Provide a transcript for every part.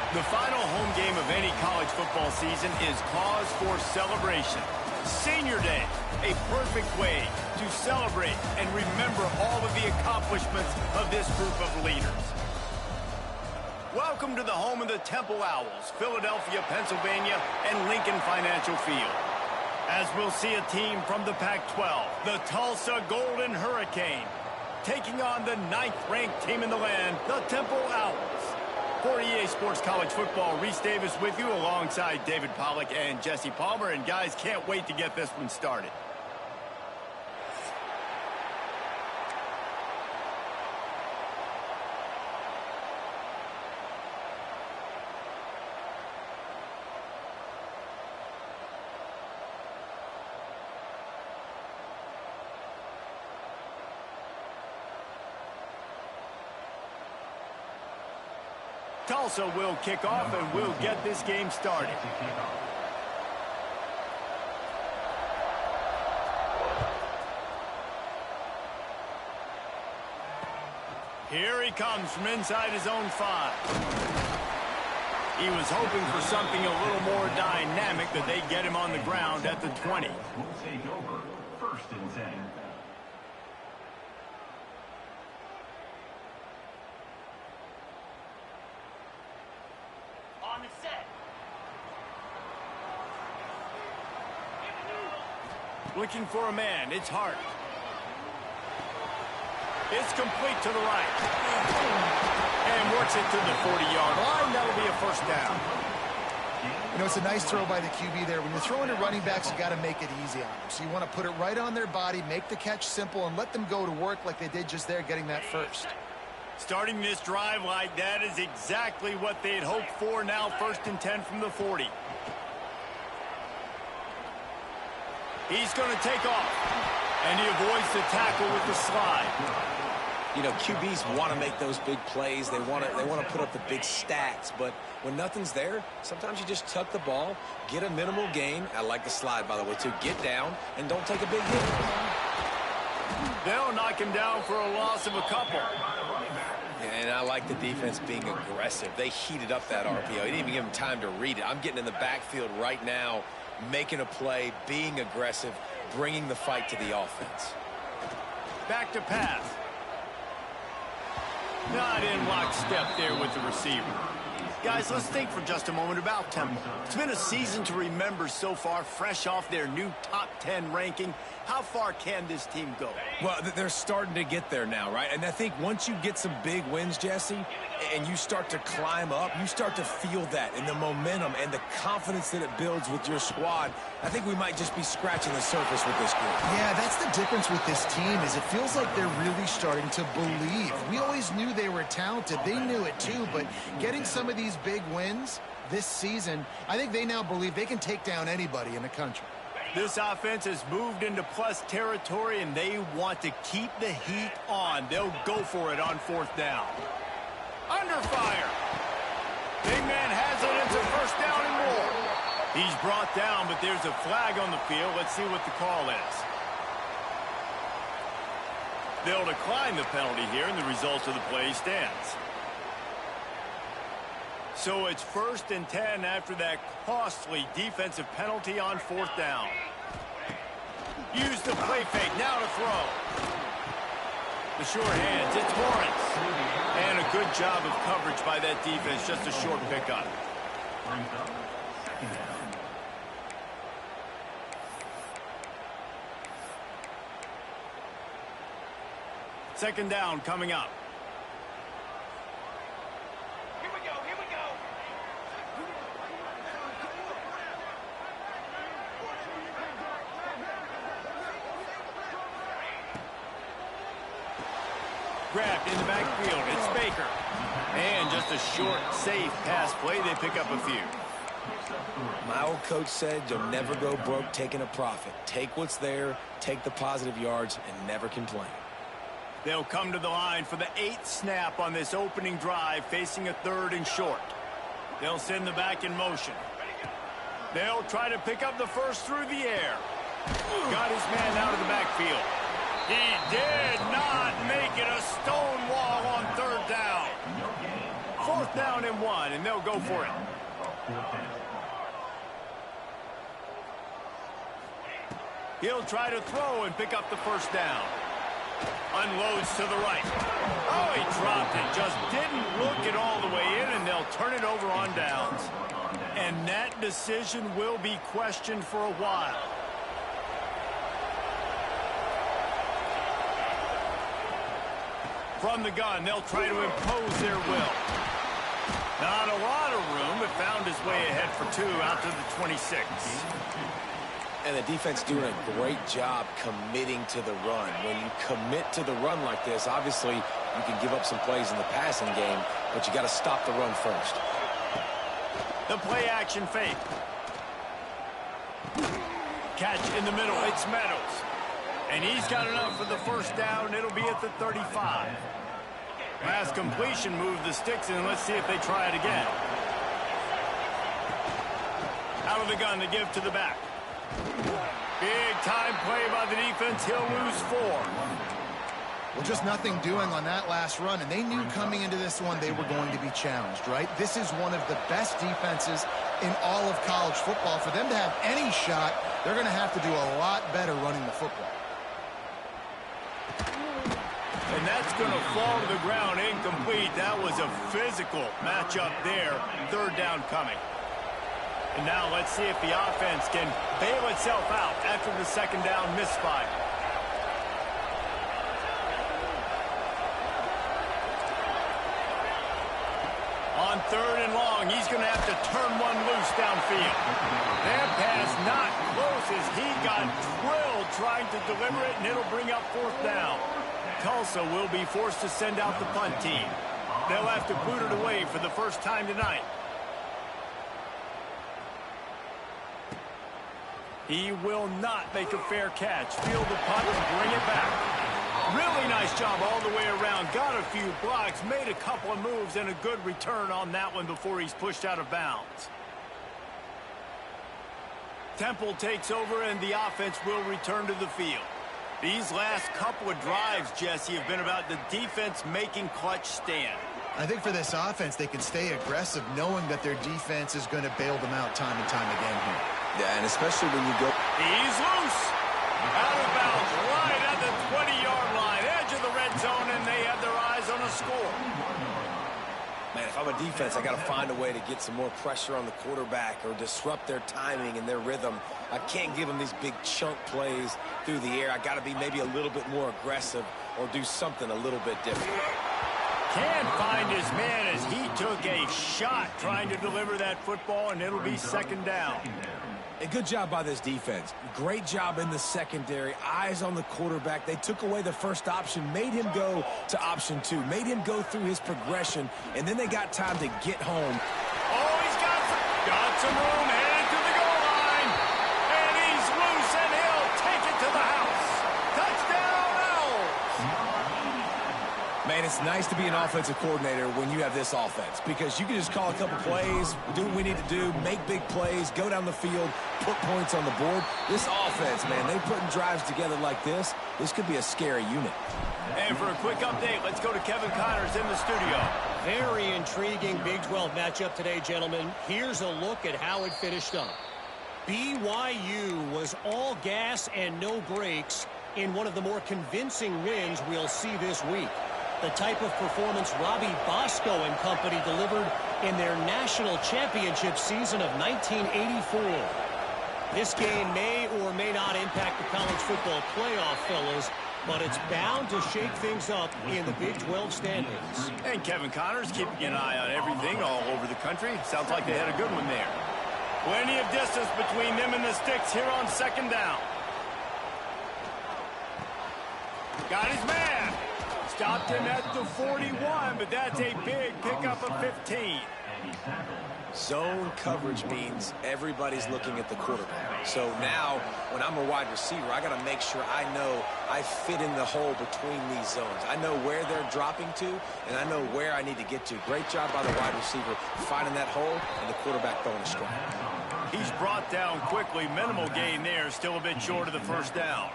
The final home game of any college football season is cause for celebration. Senior Day, a perfect way to celebrate and remember all of the accomplishments of this group of leaders. Welcome to the home of the Temple Owls, Philadelphia, Pennsylvania, and Lincoln Financial Field. As we'll see a team from the Pac-12, the Tulsa Golden Hurricane, taking on the 9th-ranked team in the land, the Temple Owls. For EA Sports College Football, Reese Davis with you alongside David Pollack and Jesse Palmer. And guys, can't wait to get this one started. Tulsa will kick off, and we'll get this game started. Here he comes from inside his own 5. He was hoping for something a little more dynamic, that they get him on the ground at the 20. We'll take over 1st and 10. Looking for a man. It's Hart. It's complete to the right. And works it to the 40-yard line. That'll be a 1st down. You know, it's a nice throw by the QB there. When you're throwing to running backs, you got to make it easy on them. So you want to put it right on their body, make the catch simple, and let them go to work like they did just there, getting that 1st. Starting this drive like that is exactly what they had hoped for. Now 1st and 10 from the 40. He's going to take off, and he avoids the tackle with the slide. You know, QBs want to make those big plays. They want to put up the big stats. But when nothing's there, sometimes you just tuck the ball, get a minimal gain. I like the slide, by the way, to get down and don't take a big hit. They'll knock him down for a loss of a couple. And I like the defense being aggressive. They heated up that RPO. He didn't even give him time to read it. I'm getting in the backfield right now, making a play, being aggressive, bringing the fight to the offense. Back to pass. Not in lockstep there with the receiver. Guys, let's think for just a moment about Temple. It's been a season to remember so far, fresh off their new top 10 ranking. How far can this team go? Well, they're starting to get there now, right? And I think once you get some big wins, Jesse, and you start to climb up, you start to feel that and the momentum and the confidence that it builds with your squad. I think we might just be scratching the surface with this group. Yeah, that's the difference with this team, is it feels like they're really starting to believe. We always knew they were talented. They knew it too, but getting some of these big wins this season, I think they now believe they can take down anybody in the country. This offense has moved into plus territory, and they want to keep the heat on. They'll go for it on 4th down. Under fire. Big man has it. It's a 1st down and more. He's brought down, but there's a flag on the field. Let's see what the call is. They'll decline the penalty here, and the result of the play stands. So it's 1st and 10 after that costly defensive penalty on 4th down. Use the play fake. Now to throw. The sure hands. It's Lawrence. And a good job of coverage by that defense. Just a short pickup. 2nd down coming up. Grabbed in the backfield. It's Baker. And just a short, safe pass play. They pick up a few. My old coach said you'll never go broke taking a profit. Take what's there, take the positive yards, and never complain. They'll come to the line for the 8th snap on this opening drive, facing a 3rd and short. They'll send the back in motion. They'll try to pick up the 1st through the air. Got his man out of the backfield. He did not make it. A stone wall on 3rd down. 4th down 1-1, and they'll go for it. He'll try to throw and pick up the first down. Unloads to the right. Oh, he dropped it. Just didn't look it all the way in, and they'll turn it over on downs. And that decision will be questioned for a while. From the gun, they'll try to impose their will. Not a lot of room, but found his way ahead for 2 out to the 26. And the defense doing a great job committing to the run. When you commit to the run like this, obviously you can give up some plays in the passing game, but you got to stop the run first. The play action fake. Catch in the middle. It's Meadows. And he's got enough for the first down. It'll be at the 35. Last completion moved the sticks in. Let's see if they try it again. Out of the gun to give to the back. Big time play by the defense. He'll lose 4. Well, just nothing doing on that last run, and they knew coming into this one they were going to be challenged, right? This is one of the best defenses in all of college football. For them to have any shot, they're going to have to do a lot better running the football. And that's going to fall to the ground incomplete. That was a physical matchup there. Third down coming. And now let's see if the offense can bail itself out after the second down misfire. On 3rd and long, he's going to have to turn one loose downfield. That pass not close as he got drilled trying to deliver it, and it'll bring up 4th down. Tulsa will be forced to send out the punt team. They'll have to boot it away for the first time tonight. He will not make a fair catch. Field the punt and bring it back. Really nice job all the way around. Got a few blocks, made a couple of moves, and a good return on that one before he's pushed out of bounds. Temple takes over, and the offense will return to the field. These last couple of drives, Jesse, have been about the defense making clutch stand. I think for this offense, they can stay aggressive knowing that their defense is going to bail them out time and time again here. Yeah, and especially when you go... He's loose. Out of bounds, right at the 20-yard line. Edge of the red zone, and they have their eyes on a score. Man, if I'm a defense, I got to find a way to get some more pressure on the quarterback or disrupt their timing and their rhythm. I can't give them these big chunk plays through the air. I got to be maybe a little bit more aggressive or do something a little bit different. Can't find his man as he took a shot trying to deliver that football, and it'll be second down. A good job by this defense. Great job in the secondary. Eyes on the quarterback. They took away the first option, made him go to option 2, made him go through his progression, and then they got time to get home. Oh, he's got some room, headed to the goal line, and he's loose, and he'll take it to the house. Touchdown, Owls! Man, it's nice to be an offensive coordinator when you have this offense because you can just call a couple plays, do what we need to do, make big plays, go down the field, put points on the board. This offense, man, they putting drives together like this. This could be a scary unit. And for a quick update, let's go to Kevin Connors in the studio. Very intriguing Big 12 matchup today, gentlemen. Here's a look at how it finished up. BYU was all gas and no brakes in one of the more convincing wins we'll see this week. The type of performance Robbie Bosco and company delivered in their national championship season of 1984. This game may or may not impact the college football playoff, fellas, but it's bound to shake things up in the Big 12 standings. And Kevin Connors keeping an eye on everything all over the country. Sounds like they had a good one there. Plenty of distance between them and the sticks here on second down. Got his man. Stopped him at the 41, but that's a big pickup of 15. Zone coverage means everybody's looking at the quarterback. So now, when I'm a wide receiver, I got to make sure I know I fit in the hole between these zones. I know where they're dropping to, and I know where I need to get to. Great job by the wide receiver finding that hole, and the quarterback throwing a strike. He's brought down quickly. Minimal gain there, still a bit short of the first down.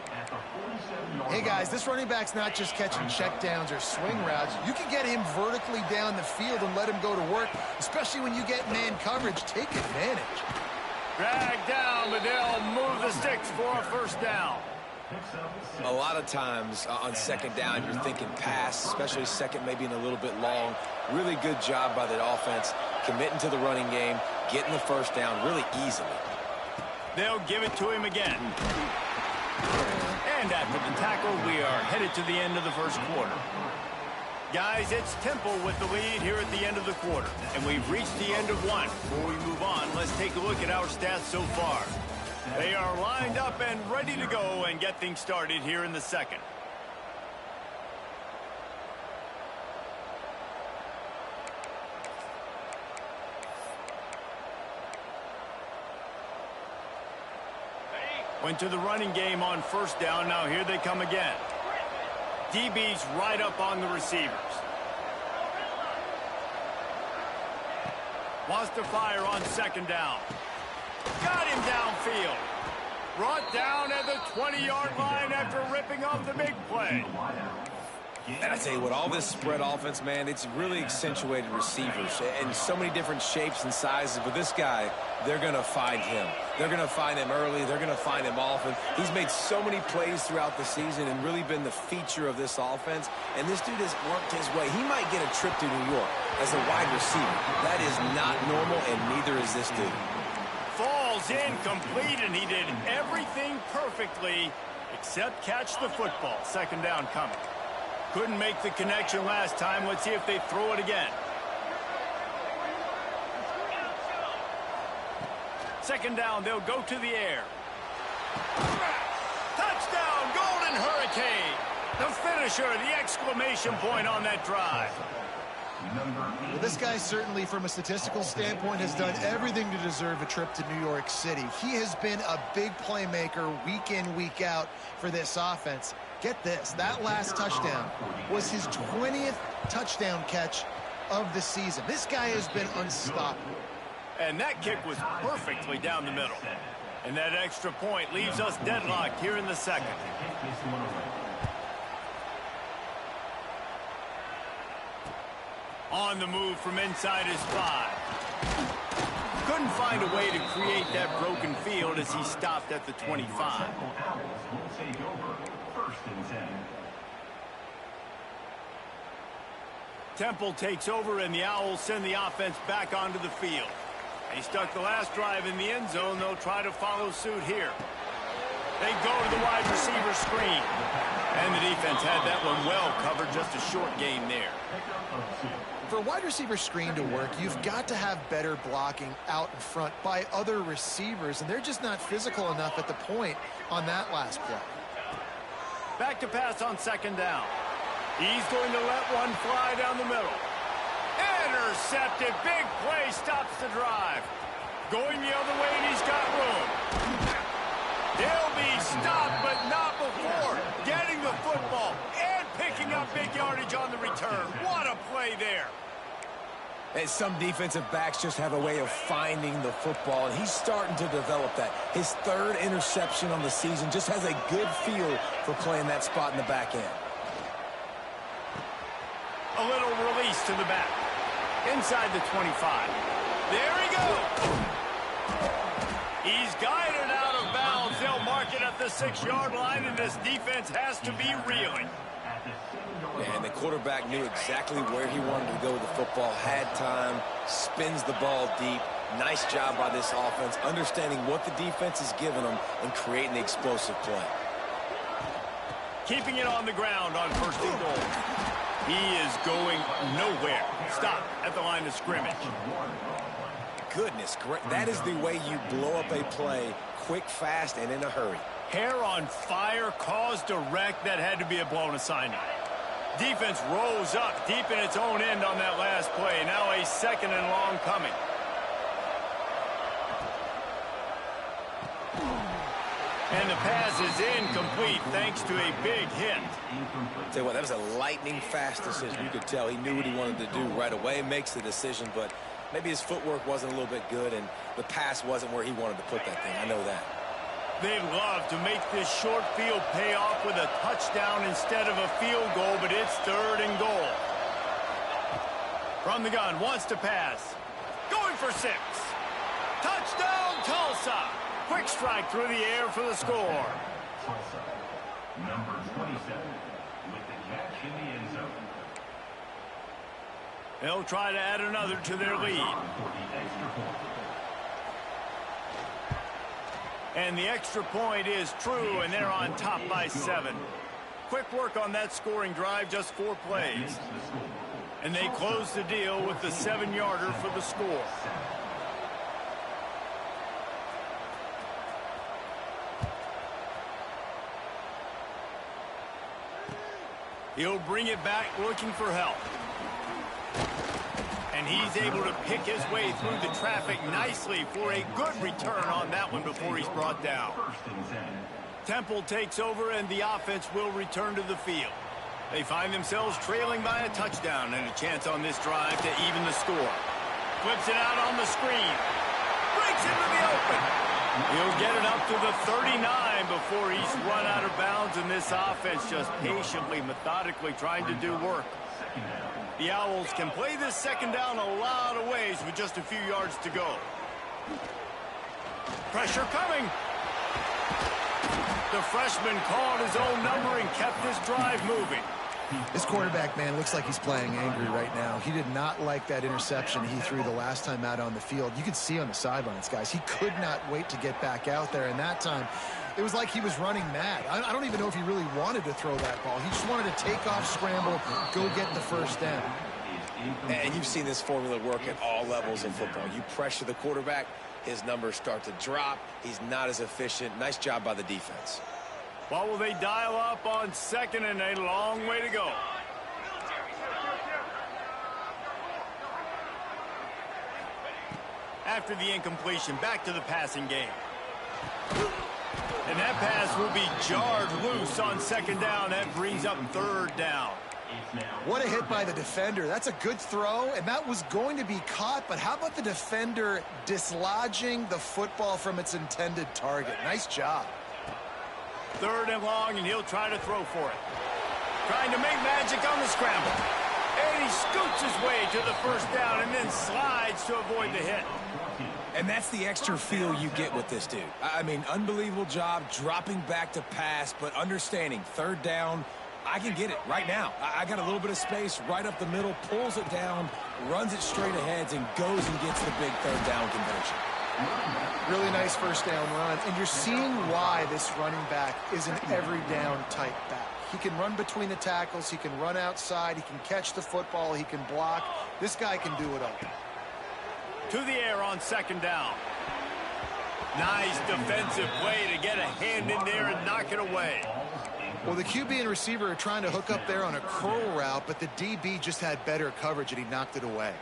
Hey, guys, this running back's not just catching checkdowns or swing routes. You can get him vertically down the field and let him go to work, especially when you get man coverage. Take advantage. Drag down, but they'll move the sticks for a first down. A lot of times on second down, you're thinking pass, especially second maybe in a little bit long. Really good job by the offense, committing to the running game, getting the first down really easily. They'll give it to him again. And after the tackle, we are headed to the end of the first quarter. Guys, it's Temple with the lead here at the end of the quarter. And we've reached the end of one. Before we move on, let's take a look at our stats so far. They are lined up and ready to go and get things started here in the second. Went to the running game on first down. Now here they come again. DB's right up on the receivers. Wants to fire on second down. Got him downfield. Brought down at the 20-yard line after ripping off the big play. And I tell you what, all this spread offense, man, it's really accentuated receivers and so many different shapes and sizes. But this guy, they're going to find him. They're going to find him early. They're going to find him often. He's made so many plays throughout the season and really been the feature of this offense. And this dude has worked his way. He might get a trip to New York as a wide receiver. That is not normal, and neither is this dude. Falls incomplete, and he did everything perfectly except catch the football. Second down coming. Couldn't make the connection last time. Let's see if they throw it again. Second down, they'll go to the air. Touchdown, Golden Hurricane. The finisher, the exclamation point on that drive. Well, this guy certainly, from a statistical standpoint, has done everything to deserve a trip to New York City. He has been a big playmaker week in, week out for this offense. Get this, that last touchdown was his 20th touchdown catch of the season. This guy has been unstoppable. And that kick was perfectly down the middle. And that extra point leaves us deadlocked here in the second. On the move from inside his 5. Couldn't find a way to create that broken field as he stopped at the 25. Temple takes over, and the Owls send the offense back onto the field. They stuck the last drive in the end zone. They'll try to follow suit here. They go to the wide receiver screen. And the defense had that one well covered. Just a short gain there. For a wide receiver screen to work, you've got to have better blocking out in front by other receivers, and they're just not physical enough at the point on that last play. Back to pass on second down. He's going to let one fly down the middle. Intercepted. Big play stops the drive. Going the other way, and he's got room. He'll be stopped, but not before getting the football and picking up big yardage on the return. What a play there. And some defensive backs just have a way of finding the football, and he's starting to develop that. His third interception on the season, just has a good feel for playing that spot in the back end. A little release to the back. Inside the 25. There he goes. He's guided out of bounds. They'll mark it at the 6-yard line, and this defense has to be reeling. And the quarterback knew exactly where he wanted to go with the football, had time, spins the ball deep. Nice job by this offense, understanding what the defense is giving them and creating the explosive play. Keeping it on the ground on first and goal. He is going nowhere. Stop at the line of scrimmage. Goodness, that is the way you blow up a play, quick, fast, and in a hurry. Hair on fire, cause direct. That had to be a blown assignment. Defense rolls up deep in its own end on that last play. Now a second and long coming. And the pass is incomplete thanks to a big hit. Tell you what, that was a lightning-fast decision. You could tell he knew what he wanted to do right away, makes the decision, but maybe his footwork wasn't a little bit good, and the pass wasn't where he wanted to put that thing. I know that. They'd love to make this short field pay off with a touchdown instead of a field goal, but it's 3rd and goal. From the gun, wants to pass. Going for 6. Touchdown, Tulsa. Quick strike through the air for the score. Tulsa, number 27, with the catch in the end zone. They'll try to add another to their lead. For the extra point. And the extra point is true, and they're on top by 7. Quick work on that scoring drive, just 4 plays. And they close the deal with the 7-yarder for the score. He'll bring it back looking for help. And he's able to pick his way through the traffic nicely for a good return on that one before he's brought down. Temple takes over and the offense will return to the field. They find themselves trailing by a touchdown and a chance on this drive to even the score. Flips it out on the screen. Breaks into the open. He'll get it up to the 39 before he's run out of bounds, and this offense just patiently, methodically trying to do work. The Owls can play this second down a lot of ways with just a few yards to go. Pressure coming. The freshman called his own number and kept this drive moving. This quarterback, man, looks like he's playing angry right now. He did not like that interception he threw the last time out on the field. You could see on the sidelines, guys, he could not wait to get back out there. And that time, it was like he was running mad. I don't even know if he really wanted to throw that ball. He just wanted to take off, scramble, go get the first down. And you've seen this formula work at all levels of football. You pressure the quarterback, his numbers start to drop. He's not as efficient. Nice job by the defense. What will they dial up on 2nd and a long way to go? After the incompletion, back to the passing game. And that pass will be jarred loose on 2nd down. That brings up 3rd down. What a hit by the defender. That's a good throw, and that was going to be caught, but how about the defender dislodging the football from its intended target? Nice job. 3rd and long, and he'll try to throw for it. Trying to make magic on the scramble. And he scoots his way to the 1st down and then slides to avoid the hit. And that's the extra feel you get with this dude. I mean, unbelievable job dropping back to pass, but understanding 3rd down, I can get it right now. I got a little bit of space right up the middle, pulls it down, runs it straight ahead, and goes and gets the big 3rd down conversion. Really nice 1st down run, and you're seeing why this running back is an every down type back. He can run between the tackles, he can run outside, he can catch the football, he can block. This guy can do it all. To the air on 2nd down. Nice defensive play to get a hand in there and knock it away. Well, the QB and receiver are trying to hook up there on a curl route, but the DB just had better coverage and he knocked it away.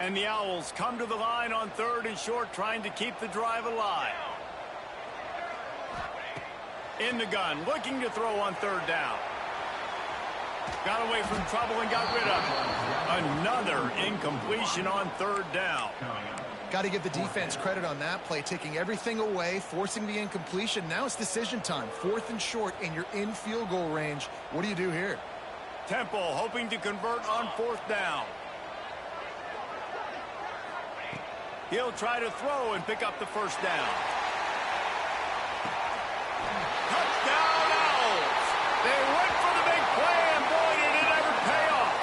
And the Owls come to the line on 3rd and short, trying to keep the drive alive. In the gun, looking to throw on 3rd down. Got away from trouble and got rid of it. Another incompletion on 3rd down. Got to give the defense credit on that play, taking everything away, forcing the incompletion. Now it's decision time. 4th and short, and you're in field goal range. What do you do here? Temple hoping to convert on 4th down. He'll try to throw and pick up the 1st down. Touchdown Owls! They went for the big play, and boy, did it ever pay off.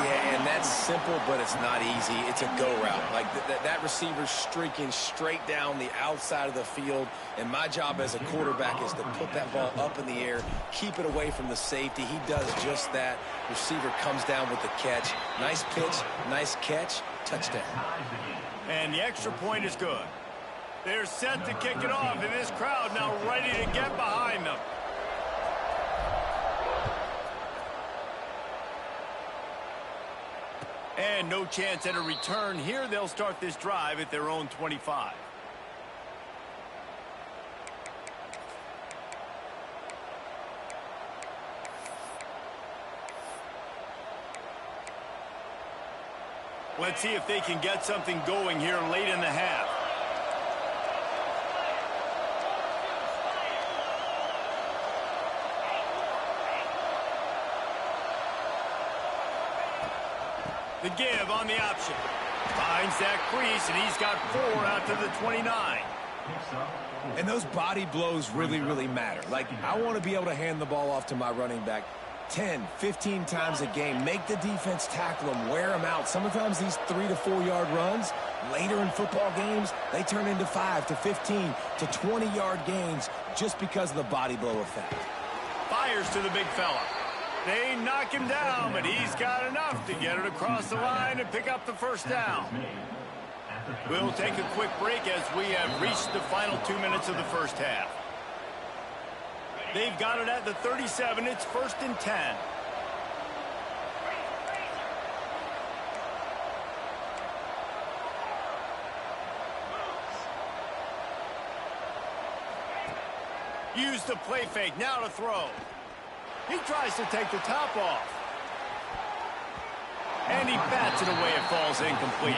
Yeah, and that's simple, but it's not easy. It's a go route. Like that receiver's streaking straight down the outside of the field, and my job as a quarterback is to put that ball up in the air, keep it away from the safety. He does just that. Receiver comes down with the catch. Nice pitch, nice catch, touchdown. And the extra point is good. They're set to kick it off, and this crowd now ready to get behind them. And no chance at a return here. They'll start this drive at their own 25. Let's see if they can get something going here late in the half. The give on the option. Finds that crease, and he's got 4 out to the 29. And those body blows really, really matter. Like, I want to be able to hand the ball off to my running back 10, 15 times a game. Make the defense tackle them, wear them out. Sometimes these 3 to 4 yard runs, later in football games, they turn into 5 to 15 to 20 yard gains just because of the body blow effect. Fires to the big fella. They knock him down, but he's got enough to get it across the line and pick up the first down. We'll take a quick break as we have reached the final 2 minutes of the first half. They've got it at the 37. It's 1st and 10. Use the play fake. Now to throw. He tries to take the top off. And he bats it away. It falls incomplete.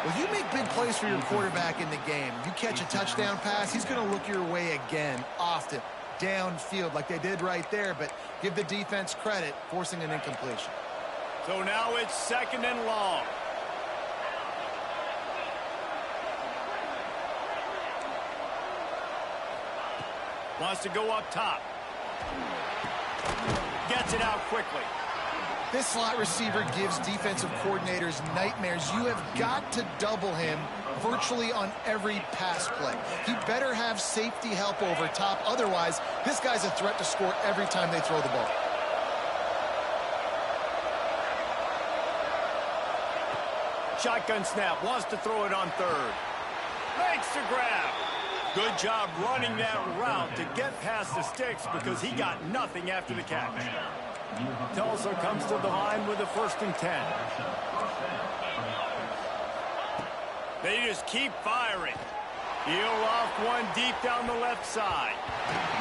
Well, you make big plays for your quarterback in the game. You catch a touchdown pass, he's going to look your way again, often, downfield like they did right there, but give the defense credit, forcing an incompletion. So now it's 2nd and long. Wants to go up top. Gets it out quickly. This slot receiver gives defensive coordinators nightmares. You have got to double him virtually on every pass play. He better have safety help over top. Otherwise, this guy's a threat to score every time they throw the ball. Shotgun snap. Wants to throw it on 3rd. Makes the grab. Good job running that route to get past the sticks because he got nothing after the catch. Tulsa comes to the line with a 1st and 10. They just keep firing. Heel off one deep down the left side.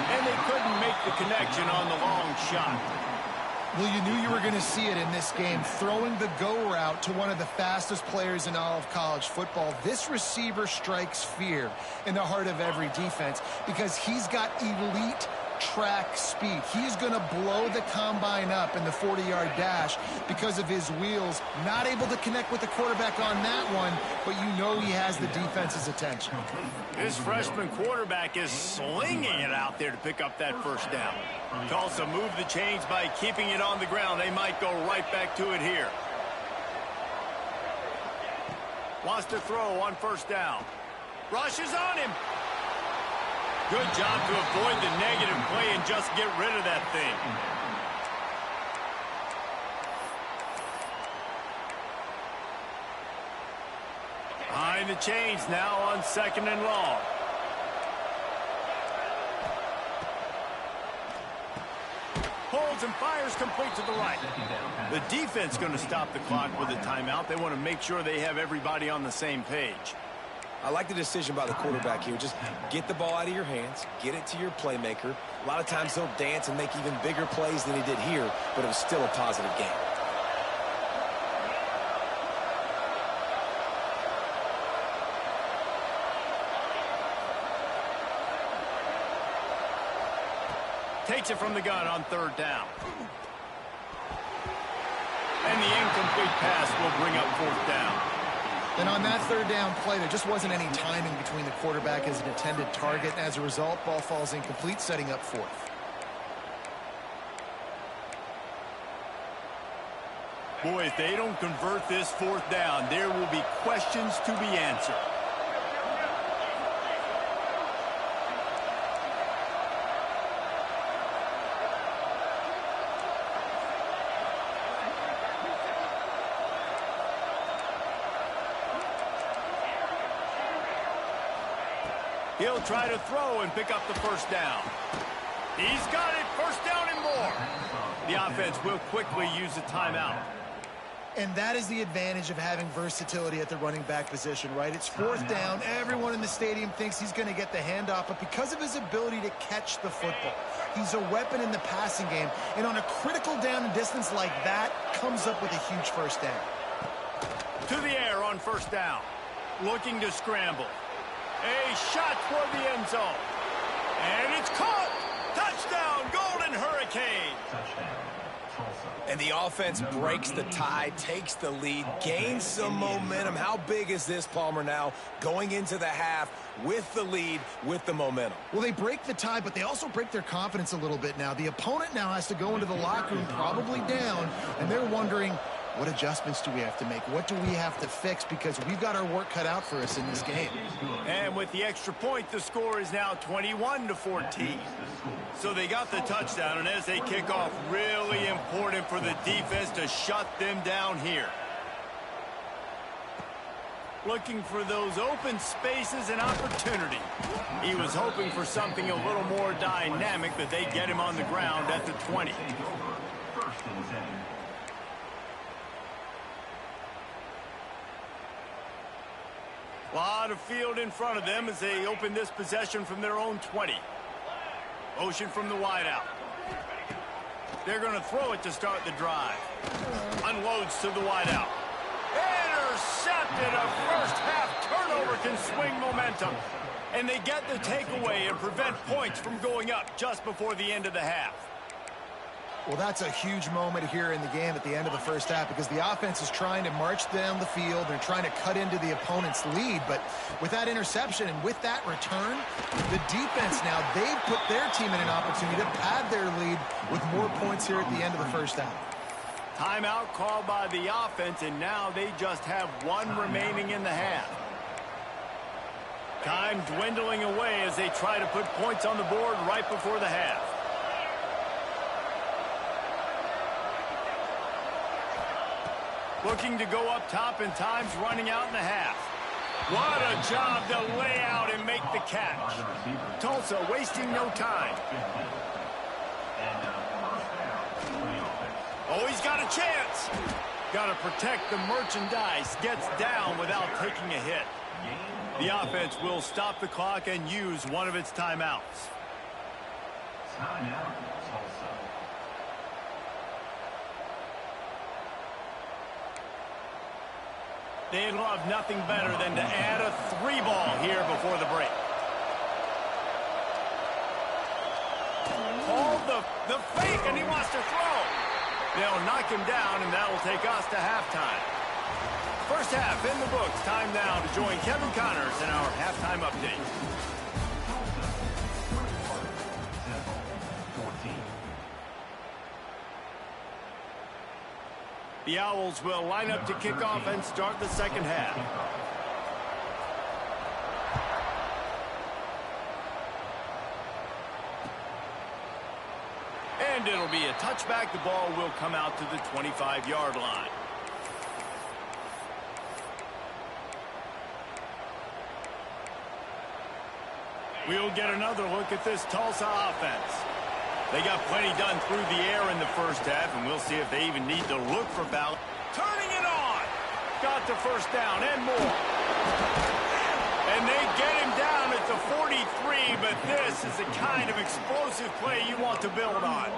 And they couldn't make the connection on the long shot. Well, you knew you were going to see it in this game, throwing the go route to one of the fastest players in all of college football. This receiver strikes fear in the heart of every defense because he's got elite track speed. He's going to blow the combine up in the 40-yard dash because of his wheels. Not able to connect with the quarterback on that one, but you know he has the defense's attention. This freshman quarterback is slinging it out there to pick up that first down. Tulsa moved the chains by keeping it on the ground. They might go right back to it here. Wants to throw on 1st down. Rushes on him. Good job to avoid the negative play and just get rid of that thing. Behind the chains now on 2nd and long. Holds and fires complete to the right. The defense going to stop the clock with a timeout. They want to make sure they have everybody on the same page. I like the decision by the quarterback here. Just get the ball out of your hands, get it to your playmaker. A lot of times he'll dance and make even bigger plays than he did here, but it was still a positive game. Takes it from the gun on 3rd down. And the incomplete pass will bring up 4th down. And on that 3rd down play, there just wasn't any timing between the quarterback as an intended target. As a result, ball falls incomplete, setting up 4th. Boy, if they don't convert this 4th down, there will be questions to be answered. He'll try to throw and pick up the first down. He's got it. First down and more. The offense will quickly use a timeout. And that is the advantage of having versatility at the running back position, right? It's 4th down. Everyone in the stadium thinks he's going to get the handoff, but because of his ability to catch the football, he's a weapon in the passing game. And on a critical down and distance like that, comes up with a huge first down. To the air on 1st down. Looking to scramble. A shot toward the end zone. And it's caught. Touchdown, Golden Hurricane. And the offense breaks the tie, takes the lead, gains some momentum. How big is this, Palmer, now going into the half with the lead, with the momentum? Well, they break the tie, but they also break their confidence a little bit now. The opponent now has to go into the locker room probably down, and they're wondering, what adjustments do we have to make? What do we have to fix? Because we've got our work cut out for us in this game. And with the extra point, the score is now 21-14. So they got the touchdown, and as they kick off, really important for the defense to shut them down here. Looking for those open spaces and opportunity. He was hoping for something a little more dynamic, but they get him on the ground at the 20. A lot of field in front of them as they open this possession from their own 20. Motion from the wideout. They're going to throw it to start the drive. Unloads to the wideout. Intercepted. A first-half turnover can swing momentum. And they get the takeaway and prevent points from going up just before the end of the half. Well, that's a huge moment here in the game at the end of the first half because the offense is trying to march down the field. They're trying to cut into the opponent's lead. But with that interception and with that return, the defense now, they've put their team in an opportunity to pad their lead with more points here at the end of the first half. Timeout called by the offense, and now they just have one remaining in the half. Time dwindling away as they try to put points on the board right before the half. Looking to go up top, and time's running out in the half. What a job to lay out and make the catch. Tulsa wasting no time. Oh, he's got a chance. Got to protect the merchandise. Gets down without taking a hit. The offense will stop the clock and use one of its timeouts. Timeout, Tulsa. They'd love nothing better than to add a 3-ball here before the break. Called the fake, and he wants to throw. They'll knock him down, and that will take us to halftime. First half in the books. Time now to join Kevin Connors in our halftime update. The Owls will line up to kick off and start the second half. And it'll be a touchback. The ball will come out to the 25-yard line. We'll get another look at this Tulsa offense. They got plenty done through the air in the first half, and we'll see if they even need to look for balance. Turning it on. Got the first down and more. And they get him down at the 43, but this is the kind of explosive play you want to build on.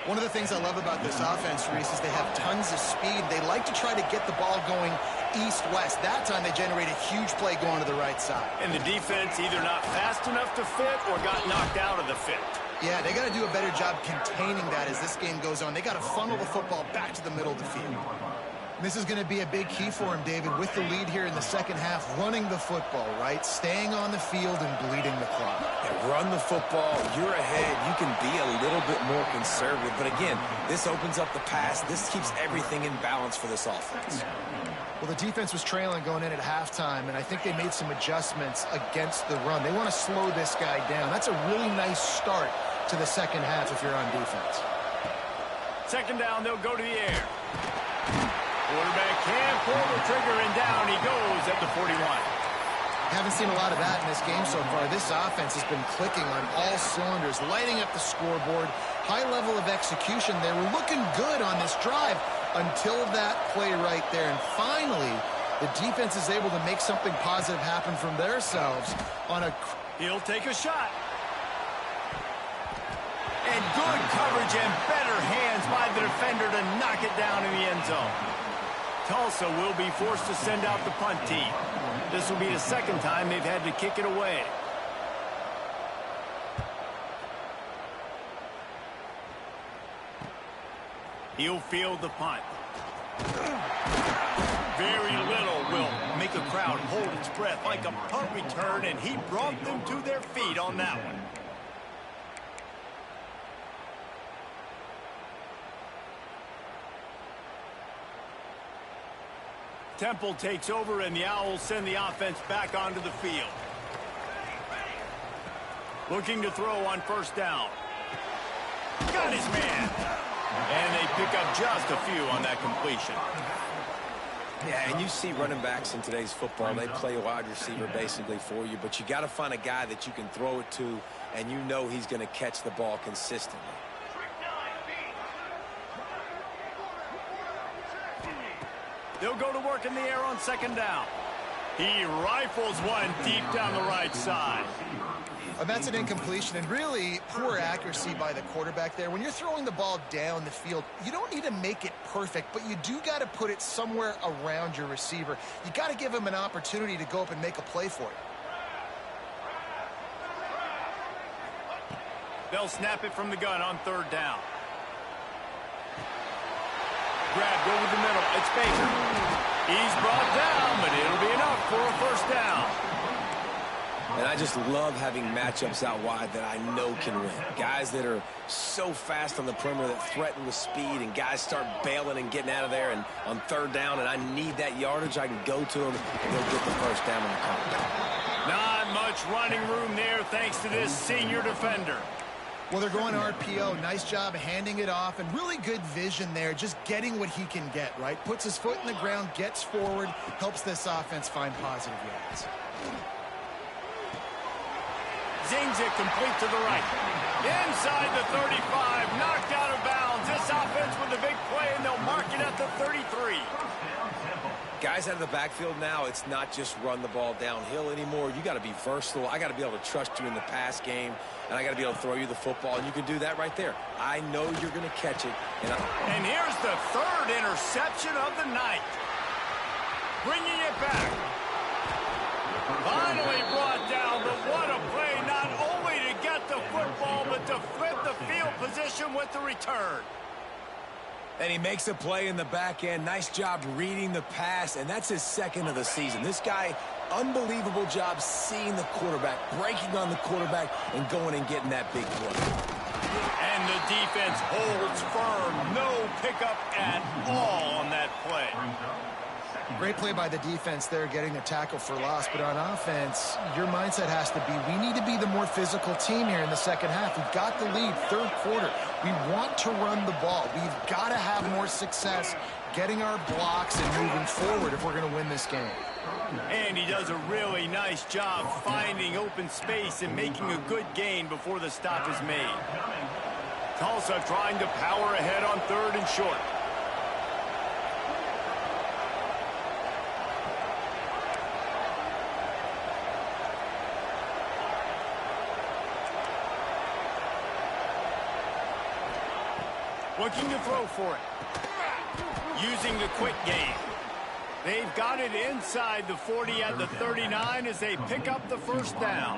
One of the things I love about this offense, Reese, is they have tons of speed. They like to try to get the ball going east-west. That time they generate a huge play going to the right side. And the defense either not fast enough to fit or got knocked out of the fit. Yeah, they got to do a better job containing that as this game goes on. They got to funnel the football back to the middle of the field. This is going to be a big key for him, David, with the lead here in the second half, running the football, right? Staying on the field and bleeding the clock. Yeah, run the football. You're ahead. You can be a little bit more conservative. But again, this opens up the pass. This keeps everything in balance for this offense. Well, the defense was trailing going in at halftime, and I think they made some adjustments against the run. They want to slow this guy down. That's a really nice start to the second half if you're on defense. Second down, they'll go to the air. Quarterback can't pull the trigger, and down he goes at the 41. Haven't seen a lot of that in this game so far. This offense has been clicking on all cylinders, lighting up the scoreboard, high level of execution. They were looking good on this drive until that play right there. And finally, the defense is able to make something positive happen from themselves on a... He'll take a shot. And good coverage and better hands by the defender to knock it down in the end zone. Tulsa will be forced to send out the punt team. This will be the second time they've had to kick it away. He'll field the punt. Very little will make a crowd hold its breath like a punt return, and he brought them to their feet on that one. Temple takes over, and the Owls send the offense back onto the field. Looking to throw on first down. Got his man. And they pick up just a few on that completion. Yeah, and you see running backs in today's football, they play wide receiver basically for you, but you got to find a guy that you can throw it to, and you know he's going to catch the ball consistently. They'll go to work in the air on second down. He rifles one deep down the right side. That's an incompletion, and really poor accuracy by the quarterback there. When you're throwing the ball down the field, you don't need to make it perfect, but you do got to put it somewhere around your receiver. You got to give him an opportunity to go up and make a play for you. They'll snap it from the gun on third down. Grabbed over the middle. It's Baker. He's brought down, but it'll be enough for a first down. And I just love having matchups out wide that I know can win. Guys that are so fast on the perimeter that threaten with speed, and guys start bailing and getting out of there. And on third down, and I need that yardage, I can go to them, and they'll get the first down on the counter. Not much running room there thanks to this senior defender. Well, they're going RPO. Nice job handing it off, and really good vision there, just getting what he can get, right? Puts his foot in the ground, gets forward, helps this offense find positive yards. Zings it complete to the right. Inside the 35, knocked out of bounds. This offense with a big play, and they'll mark it at the 33. Guys out of the backfield now, it's not just run the ball downhill anymore. You got to be versatile. I got to be able to trust you in the pass game, and I got to be able to throw you the football, and you can do that right there. I know you're going to catch it. And here's the third interception of the night. Bringing it back. Finally brought down, but what a play, not only to get the football, but to flip the field position with the return. And he makes a play in the back end. Nice job reading the pass, and that's his second of the season. This guy, unbelievable job seeing the quarterback, breaking on the quarterback, and going and getting that big play. And the defense holds firm. No pickup at all on that play. Great play by the defense there, getting a tackle for loss. But on offense, your mindset has to be, we need to be the more physical team here in the second half. We've got the lead, third quarter. We want to run the ball. We've got to have more success getting our blocks and moving forward if we're going to win this game. And he does a really nice job finding open space and making a good gain before the stop is made. Tulsa trying to power ahead on third and short. Looking to throw for it. Using the quick game. They've got it inside the 40 at the 39 as they pick up the first down.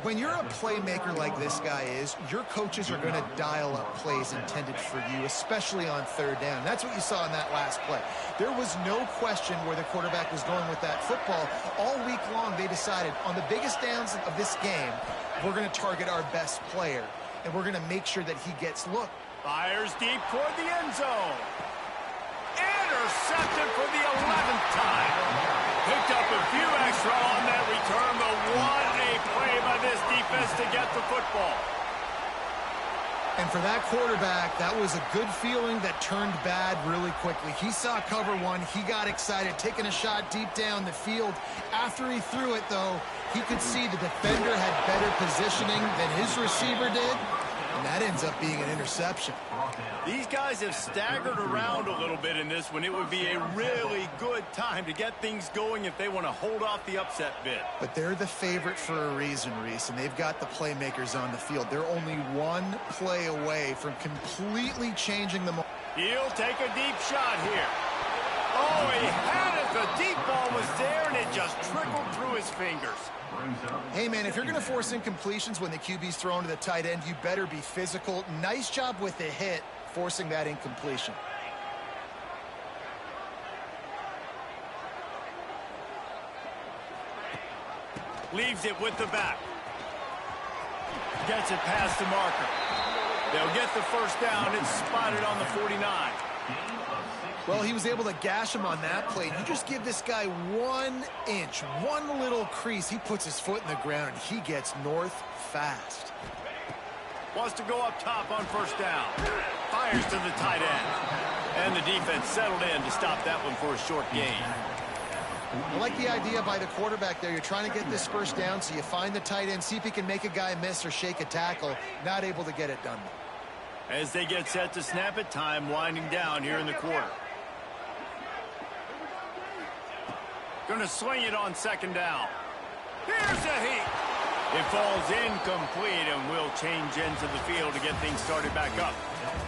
When you're a playmaker like this guy is, your coaches are going to dial up plays intended for you, especially on third down. That's what you saw in that last play. There was no question where the quarterback was going with that football. All week long, they decided on the biggest downs of this game, we're going to target our best player, and we're going to make sure that he gets looked. Fires deep toward the end zone. Intercepted for the 11th time. Picked up a few extra on that return, but what a play by this defense to get the football. And for that quarterback, that was a good feeling that turned bad really quickly. He saw cover one. He got excited, taking a shot deep down the field. After he threw it, though, he could see the defender had better positioning than his receiver did. And that ends up being an interception. These guys have staggered around a little bit in this one. It would be a really good time to get things going if they want to hold off the upset bid. But they're the favorite for a reason, Reese, and they've got the playmakers on the field. They're only one play away from completely changing the moment. He'll take a deep shot here. Oh, he had it. The deep ball was there, and it just trickled through his fingers. Hey, man, if you're going to force incompletions when the QB's thrown to the tight end, you better be physical. Nice job with the hit. forcing that incompletion. Leaves it with the back. Gets it past the marker. They'll get the first down. It's spotted on the 49. Well, he was able to gash him on that play. You just give this guy 1 inch, one little crease. He puts his foot in the ground, and he gets north fast. Wants to go up top on first down. Fires to the tight end. And the defense settled in to stop that one for a short gain. I like the idea by the quarterback there. You're trying to get this first down, so you find the tight end, see if he can make a guy miss or shake a tackle. Not able to get it done. As they get set to snap it, time winding down here in the quarter. Going to swing it on second down. Here's a heat. It falls incomplete, and will change into the field to get things started back up.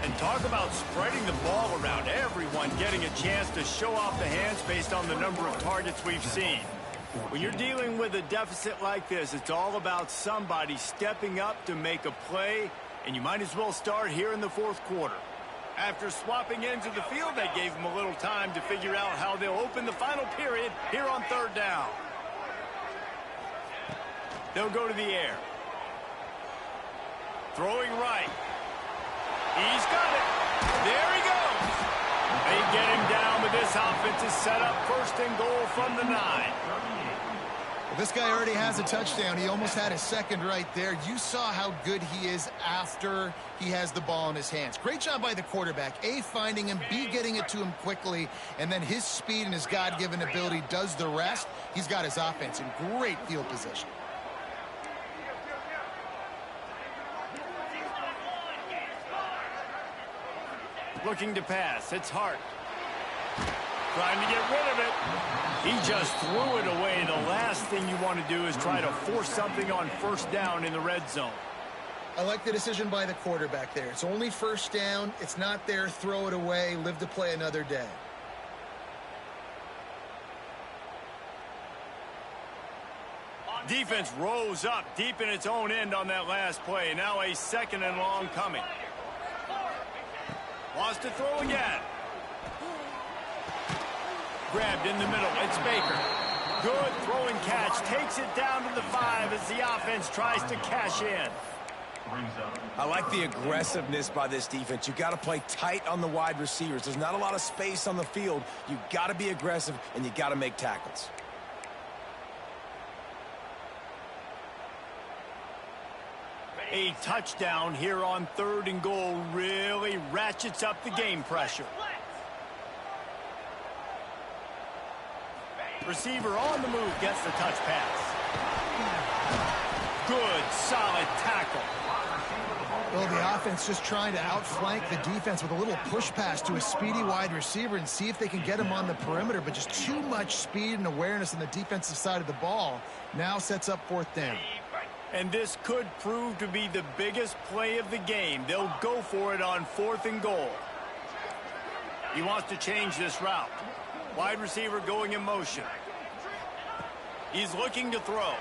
And talk about spreading the ball around. Everyone getting a chance to show off the hands based on the number of targets we've seen. When you're dealing with a deficit like this, it's all about somebody stepping up to make a play, and you might as well start here in the fourth quarter. After swapping ends of the field, they gave them a little time to figure out how they'll open the final period here on third down. They'll go to the air. Throwing right. He's got it. There he goes. They get him down, but this offense is set up first and goal from the 9. Well, this guy already has a touchdown. He almost had his second right there. You saw how good he is after he has the ball in his hands. Great job by the quarterback. A, finding him, B, getting it to him quickly, and then his speed and his God-given ability does the rest. He's got his offense in great field position. Looking to pass. It's Hart. Trying to get rid of it. He just threw it away. The last thing you want to do is try to force something on first down in the red zone. I like the decision by the quarterback there. It's only first down. It's not there. Throw it away. Live to play another day. Defense rose up deep in its own end on that last play. Now a second and long coming. Wants to throw again. Grabbed in the middle. It's Baker. Good throwing catch. Takes it down to the 5 as the offense tries to cash in. I like the aggressiveness by this defense. You got to play tight on the wide receivers. There's not a lot of space on the field. You got to be aggressive, and you got to make tackles. A touchdown here on third and goal really ratchets up the game pressure. Receiver on the move gets the touch pass. Good, solid tackle. Well, the offense just trying to outflank the defense with a little push pass to a speedy wide receiver and see if they can get him on the perimeter, but just too much speed and awareness on the defensive side of the ball. Now sets up fourth down. And this could prove to be the biggest play of the game. They'll go for it on fourth and goal. He wants to change this route. Wide receiver going in motion. He's looking to throw.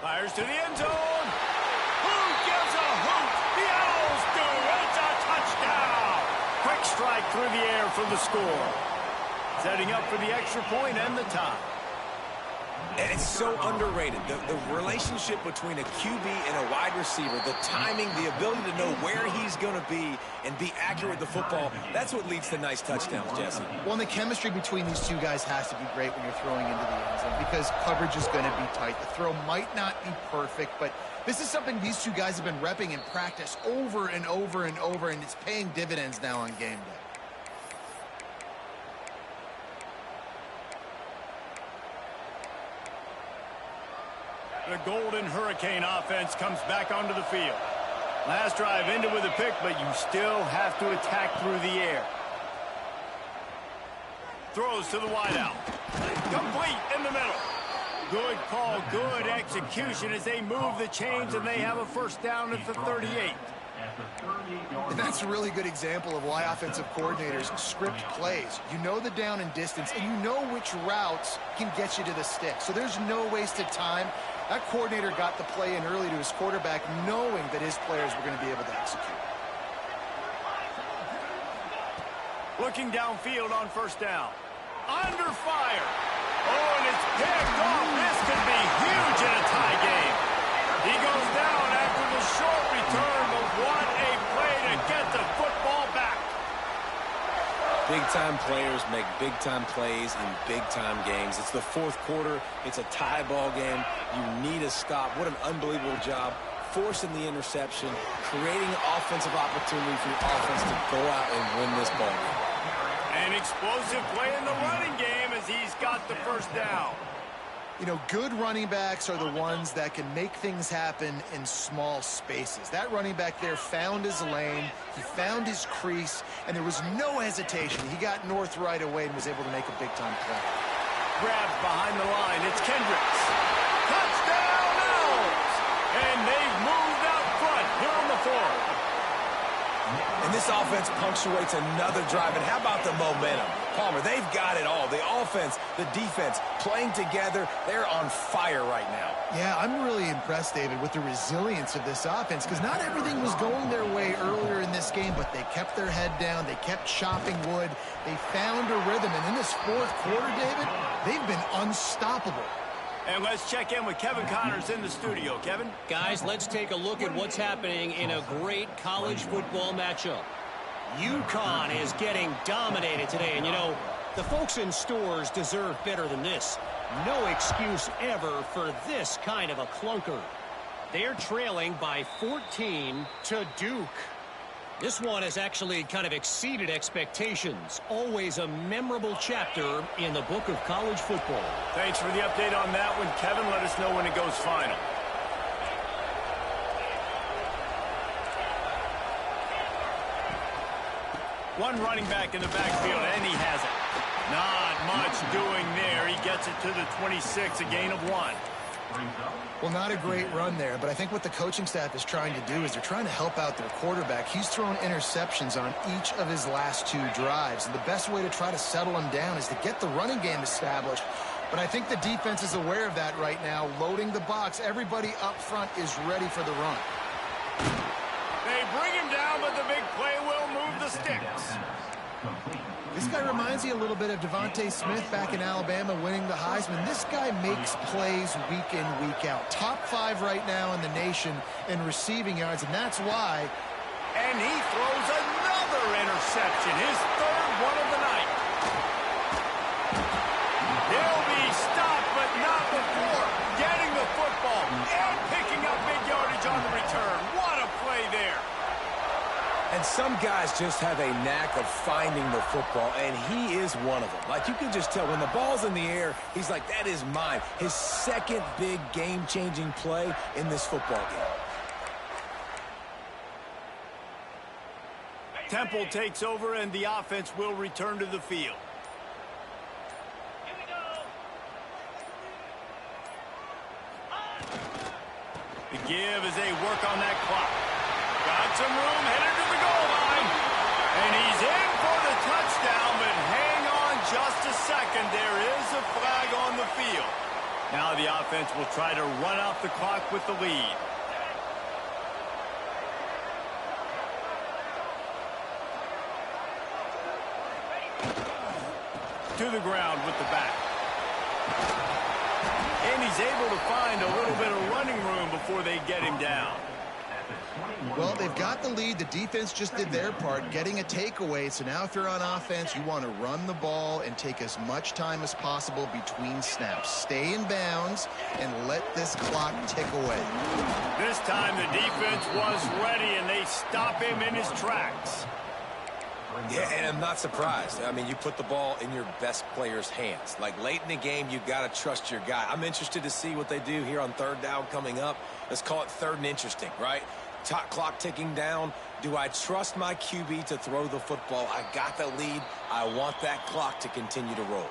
Fires to the end zone. Who gives a hoot? The Owls do. It's a touchdown. Quick strike through the air for the score. Setting up for the extra point and the tie. And it's so underrated. The relationship between a QB and a wide receiver, the timing, the ability to know where he's going to be and be accurate with the football, that's what leads to nice touchdowns, Jesse. Well, and the chemistry between these two guys has to be great when you're throwing into the end zone because coverage is going to be tight. The throw might not be perfect, but this is something these two guys have been repping in practice over and over and over, and it's paying dividends now on game day. The Golden Hurricane offense comes back onto the field. Last drive ended with a pick, but you still have to attack through the air. Throws to the wideout. Complete in the middle. Good call, good execution as they move the chains, and they have a first down at the 38. And that's a really good example of why offensive coordinators script plays. You know the down and distance, and you know which routes can get you to the stick. So there's no wasted time. That coordinator got the play in early to his quarterback, knowing that his players were going to be able to execute. Looking downfield on first down. Under fire. Oh, and it's picked off. This could be huge in a tie game. He goes down after the short return, but what a play to get the football back. Big-time players make big-time plays in big-time games. It's the fourth quarter. It's a tie ball game. You need a stop. What an unbelievable job forcing the interception, creating offensive opportunity for your offense to go out and win this ball game. An explosive play in the running game as he's got the first down. You know, good running backs are the ones that can make things happen in small spaces. That running back there found his lane, he found his crease, and there was no hesitation. He got north right away and was able to make a big-time play. Grabs behind the line. It's Kendricks. Touchdown, Owls! And they've moved out front here on the fourth. And this offense punctuates another drive. And how about the momentum? Palmer, they've got it all. The offense, the defense, playing together. They're on fire right now. Yeah, I'm really impressed, David, with the resilience of this offense, because not everything was going their way earlier in this game, but they kept their head down. They kept chopping wood. They found a rhythm. And in this fourth quarter, David, they've been unstoppable. And let's check in with Kevin Connors in the studio. Kevin? Guys, let's take a look at what's happening in a great college football matchup. UConn is getting dominated today. And, you know, the folks in stores deserve better than this. No excuse ever for this kind of a clunker. They're trailing by 14 to Duke. This one has actually kind of exceeded expectations. Always a memorable chapter in the book of college football. Thanks for the update on that one, Kevin. Let us know when it goes final. One running back in the backfield, and he has it. Not much doing there. He gets it to the 26, a gain of 1. Well, not a great run there, but I think what the coaching staff is trying to do is they're trying to help out their quarterback. He's thrown interceptions on each of his last 2 drives, and the best way to try to settle him down is to get the running game established. But I think the defense is aware of that right now, loading the box. Everybody up front is ready for the run. They bring him down, but the big play will move the sticks. This guy reminds me a little bit of Devontae Smith back in Alabama winning the Heisman. This guy makes plays week in, week out. Top 5 right now in the nation in receiving yards, and that's why. And he throws another interception, his 3rd one of the night. He'll be stopped, but not before getting the football and picking up big yardage on the return. What a play there. And some guys just have a knack of finding the football, and he is one of them. Like, you can just tell when the ball's in the air, he's like, that is mine. His second big game-changing play in this football game. Temple takes over, and the offense will return to the field. The give as they work on that clock. Got some room, headed to the goal line. And he's in for the touchdown, but hang on just a second. There is a flag on the field. Now the offense will try to run out the clock with the lead. To the ground with the back. And he's able to find a little bit of running room before they get him down. Well, they've got the lead. The defense just did their part, getting a takeaway. So now if you're on offense, you want to run the ball and take as much time as possible between snaps. Stay in bounds and let this clock tick away. This time the defense was ready, and they stop him in his tracks. Yeah, and I'm not surprised. I mean, you put the ball in your best player's hands. Like, late in the game, you've got to trust your guy. I'm interested to see what they do here on 3rd down coming up. Let's call it 3rd and interesting, right? Top clock ticking down. Do I trust my QB to throw the football? I got the lead. I want that clock to continue to roll.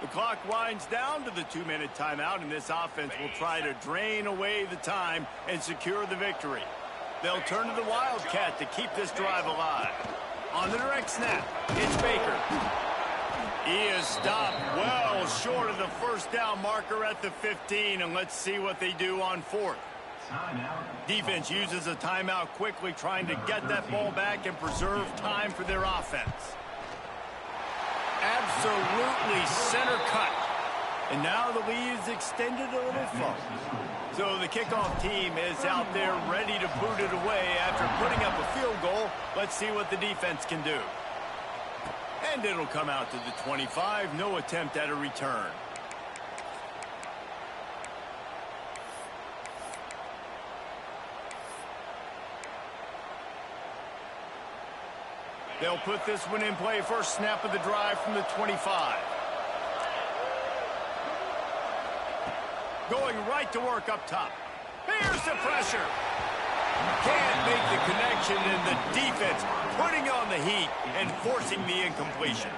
The clock winds down to the 2-minute timeout, and this offense will try to drain away the time and secure the victory. They'll turn to the Wildcat to keep this drive alive. On the direct snap, it's Baker. He is stopped well short of the 1st down marker at the 15, and let's see what they do on 4th. Defense uses a timeout quickly, trying to get that ball back and preserve time for their offense. Absolutely center cut. And now the lead is extended a little further. So the kickoff team is out there ready to boot it away after putting up a field goal. Let's see what the defense can do. And it'll come out to the 25. No attempt at a return. They'll put this one in play. First snap of the drive from the 25. Going right to work up top. Here's the pressure. Can't make the connection, and the defense putting on the heat and forcing the incompletion.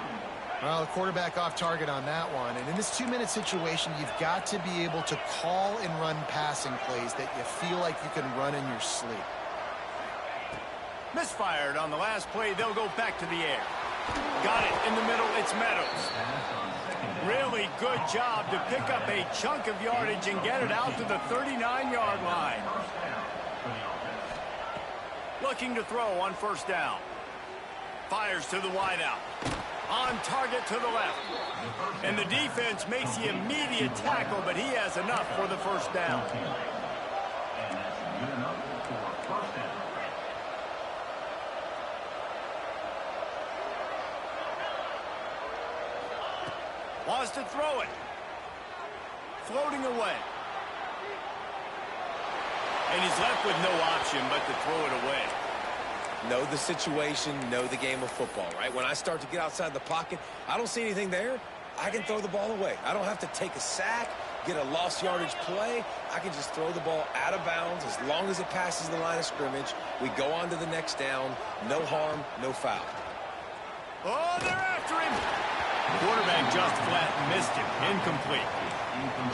Well, the quarterback off target on that one. And in this 2-minute situation, you've got to be able to call and run passing plays that you feel like you can run in your sleep. Misfired on the last play. They'll go back to the air. Got it in the middle. It's Meadows. Really good job to pick up a chunk of yardage and get it out to the 39-yard line. Looking to throw on first down. Fires to the wideout. On target to the left. And the defense makes the immediate tackle, but he has enough for the first down. Wants to throw it. Floating away. And he's left with no option but to throw it away. Know the situation, know the game of football, right? When I start to get outside the pocket, I don't see anything there. I can throw the ball away. I don't have to take a sack, get a lost yardage play. I can just throw the ball out of bounds as long as it passes the line of scrimmage. We go on to the next down. No harm, no foul. Oh, they're after him. Quarterback just flat missed him. Incomplete.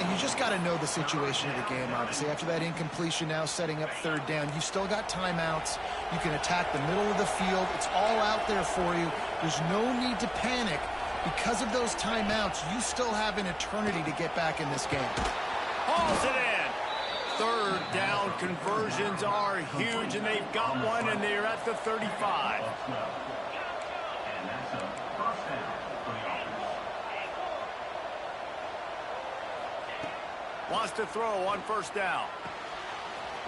And you just got to know the situation of the game, obviously. After that incompletion, now setting up third down, you've still got timeouts. You can attack the middle of the field. It's all out there for you. There's no need to panic. Because of those timeouts, you still have an eternity to get back in this game. Hauls it in. Third down conversions are huge, and they've got one, and they're at the 35. Wants to throw on first down.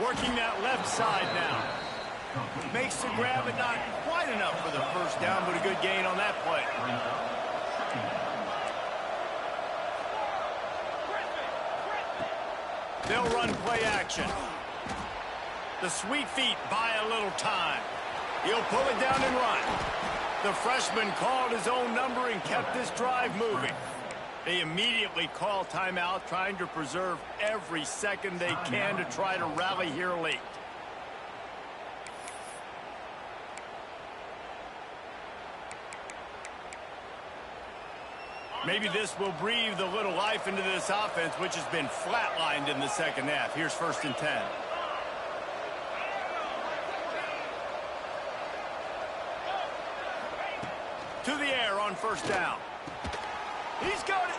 Working that left side now. Makes the grab, but not quite enough for the first down, but a good gain on that play. They'll run play action. The sweet feet buy a little time. He'll pull it down and run. The freshman called his own number and kept this drive moving. They immediately call timeout, trying to preserve every second they can to try to rally here late. Maybe this will breathe a little life into this offense, which has been flatlined in the second half. Here's 1st and 10. To the air on first down. He's got it.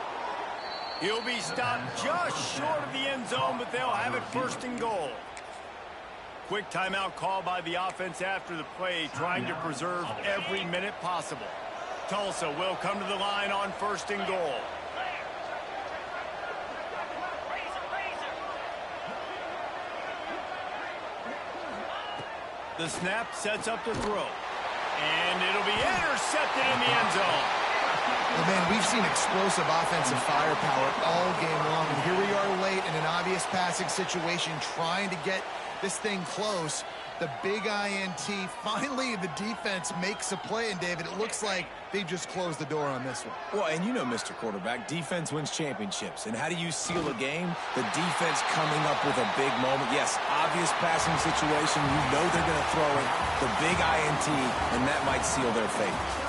He'll be stopped just short of the end zone, but they'll have it 1st and goal. Quick timeout call by the offense after the play, trying to preserve every minute possible. Tulsa will come to the line on 1st and goal. The snap sets up the throw. And it'll be intercepted in the end zone. Well, man, we've seen explosive offensive firepower all game long. And here we are late in an obvious passing situation, trying to get this thing close. The big INT. Finally, the defense makes a play. And, David, it looks like they just closed the door on this one. Well, and you know, Mr. Quarterback, defense wins championships. And how do you seal a game? The defense coming up with a big moment. Yes, obvious passing situation. You know they're going to throw it. The big INT, and that might seal their fate.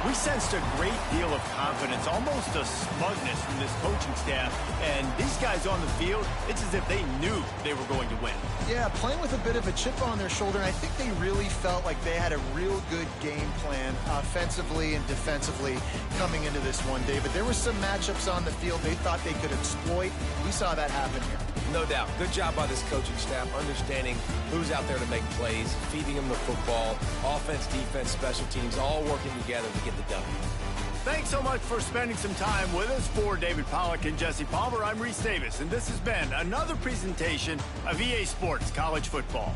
We sensed a great deal of confidence, almost a smugness from this coaching staff. And these guys on the field, it's as if they knew they were going to win. Yeah, playing with a bit of a chip on their shoulder. And I think they really felt like they had a real good game plan offensively and defensively coming into this one, David. There were some matchups on the field they thought they could exploit. We saw that happen here. No doubt. Good job by this coaching staff, understanding who's out there to make plays, feeding them the football, offense, defense, special teams, all working together to get the W. Thanks so much for spending some time with us. For David Pollack and Jesse Palmer, I'm Reese Davis, and this has been another presentation of EA Sports College Football.